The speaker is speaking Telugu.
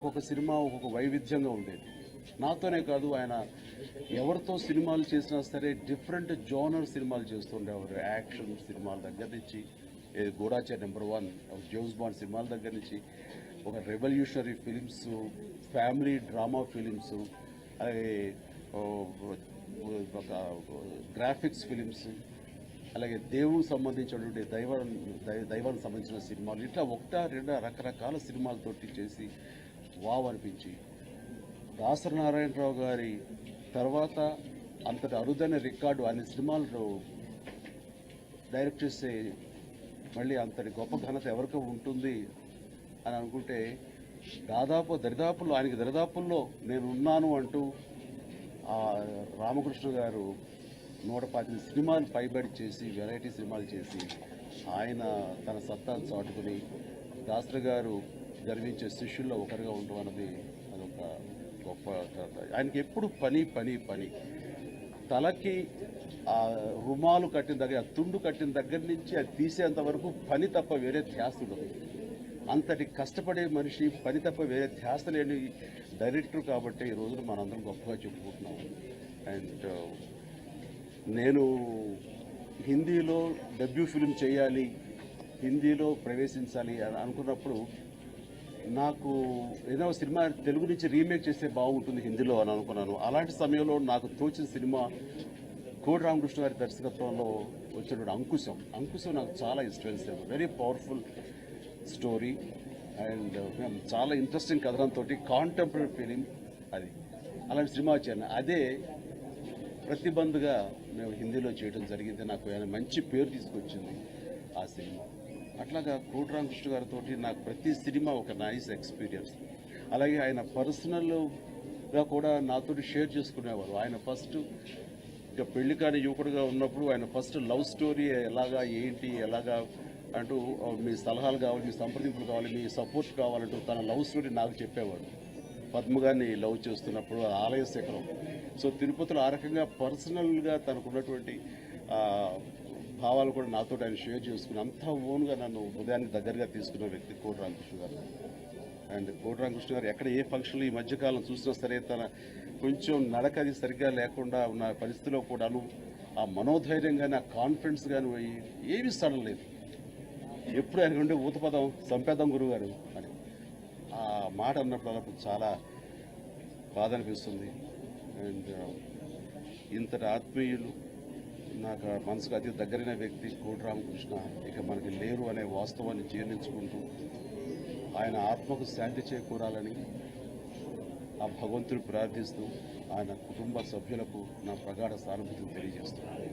ఒక్కొక్క సినిమా ఒక్కొక్క వైవిధ్యంగా ఉండేది. నాతోనే కాదు, ఆయన ఎవరితో సినిమాలు చేసినా సరే డిఫరెంట్ జోనర్ సినిమాలు చేస్తుండేవారు. యాక్షన్ సినిమాల దగ్గర నుంచి గూఢాచార్ #1, జేమ్స్ బాండ్ సినిమాల దగ్గర నుంచి ఒక revolutionary films, family drama films, అలాగే ఒక గ్రాఫిక్స్ ఫిలిమ్స్, అలాగే దేవునికి సంబంధించినటువంటి దైవానికి సంబంధించిన సినిమాలు, ఇట్లా ఒకటా రెండా రకరకాల సినిమాలతోటి చేసి వావ్ అనిపించి, దాసరి నారాయణరావు గారి తర్వాత అంతటి అరుదైన రికార్డు అన్ని సినిమాలు డైరెక్ట్ చేసే మళ్ళీ అంతటి గొప్ప ఘనత ఎవరికి ఉంటుంది అని అనుకుంటే, ఆయనకి దరిదాపుల్లో నేను ఉన్నాను అంటూ రామకృష్ణ గారు 125 సినిమాలు పైబడి చేసి, వెరైటీ సినిమాలు చేసి ఆయన తన సత్తాను చాటుకుని దాసరి గారు గర్వించే శిష్యుల్లో ఒకరిగా ఉండడం అన్నది అదొక గొప్ప కథ. ఆయనకి ఎప్పుడు పని పని పని. తలకి ఆ రుమాలు కట్టిన దగ్గర, తుండు కట్టిన దగ్గర నుంచి అది తీసేంత వరకు పని తప్ప వేరే ధ్యాస ఉండదు. అంతటి కష్టపడే మనిషి, పని తప్ప వేరే ధ్యాస లేని డైరెక్టర్ కాబట్టి ఈ రోజున మనందరం గొప్పగా చెప్పుకుంటున్నాం. అండ్ నేను హిందీలో డెబ్యూ ఫిల్మ్ చేయాలి, హిందీలో ప్రవేశించాలి అని అనుకున్నప్పుడు నాకు ఏదో సినిమా తెలుగు నుంచి రీమేక్ చేస్తే బాగుంటుంది హిందీలో అని అనుకున్నాను. అలాంటి సమయంలో నాకు తోచిన సినిమా కోడి రామకృష్ణ గారి దర్శకత్వంలో వచ్చినటువంటి అంకుశం నాకు చాలా ఇష్టమైన cinema. Very powerful story and చాలా ఇంట్రెస్టింగ్ కథనంతో కాంటెంపరీ ఫిలిం అది. అలాంటి సినిమా వచ్చాను. అదే ప్రతిబంధగా మేము హిందీలో చేయడం జరిగింది. నాకు ఆయన మంచి పేరు తీసుకొచ్చింది ఆ సినిమా. అట్లాగా కోడి రామకృష్ణ గారితో నాకు ప్రతి సినిమా ఒక నైస్ ఎక్స్పీరియన్స్. అలాగే ఆయన పర్సనల్గా కూడా నాతో షేర్ చేసుకునేవారు. ఆయన ఫస్ట్ ఇక పెళ్లి కాని యువకుడుగా ఉన్నప్పుడు ఆయన ఫస్ట్ లవ్ స్టోరీ ఎలాగా అంటూ మీ సలహాలు కావాలి, మీ సంప్రదింపులు కావాలి, మీ సపోర్ట్ కావాలంటూ తన లవ్ స్టోరీ నాకు చెప్పేవాడు. పద్మ గారిని లవ్ చేస్తున్నప్పుడు ఆలయ శిఖరం. సో తిరుపతిలో ఆ రకంగా పర్సనల్గా తనకున్నటువంటి భావాలు కూడా నాతో ఆయన షేర్ చేసుకుని అంత ఓన్గా నన్ను హృదయానికి దగ్గరగా తీసుకున్న వ్యక్తి కోడి రామకృష్ణ గారు. అండ్ కోడి రామకృష్ణ గారు ఎక్కడ ఏ ఫంక్షన్లు ఈ మధ్యకాలం చూసినా సరే తన కొంచెం నడకది సరిగ్గా లేకుండా ఉన్న పరిస్థితిలో కూడాను ఆ మనోధైర్యం కానీ, ఆ కాన్ఫిడెన్స్ కానీ ఏమీ సడలేదు. ఎప్పుడు ఆయన ఉండే ఊతపదం సంపేదం గురువు గారు అని ఆ మాట అన్నప్పుడు అలా చాలా బాధ అనిపిస్తుంది. అండ్ ఇంతటి ఆత్మీయులు, నాకు మనసుకు అతి దగ్గరైన వ్యక్తి కోడి రామకృష్ణ ఇక మనకి లేరు అనే వాస్తవాన్ని జీర్ణించుకుంటూ ఆయన ఆత్మకు శాంతి చేకూరాలని ఆ భగవంతుని ప్రార్థిస్తూ ఆయన కుటుంబ సభ్యులకు నా ప్రగాఢ సానుభూతిని తెలియజేస్తున్నాను.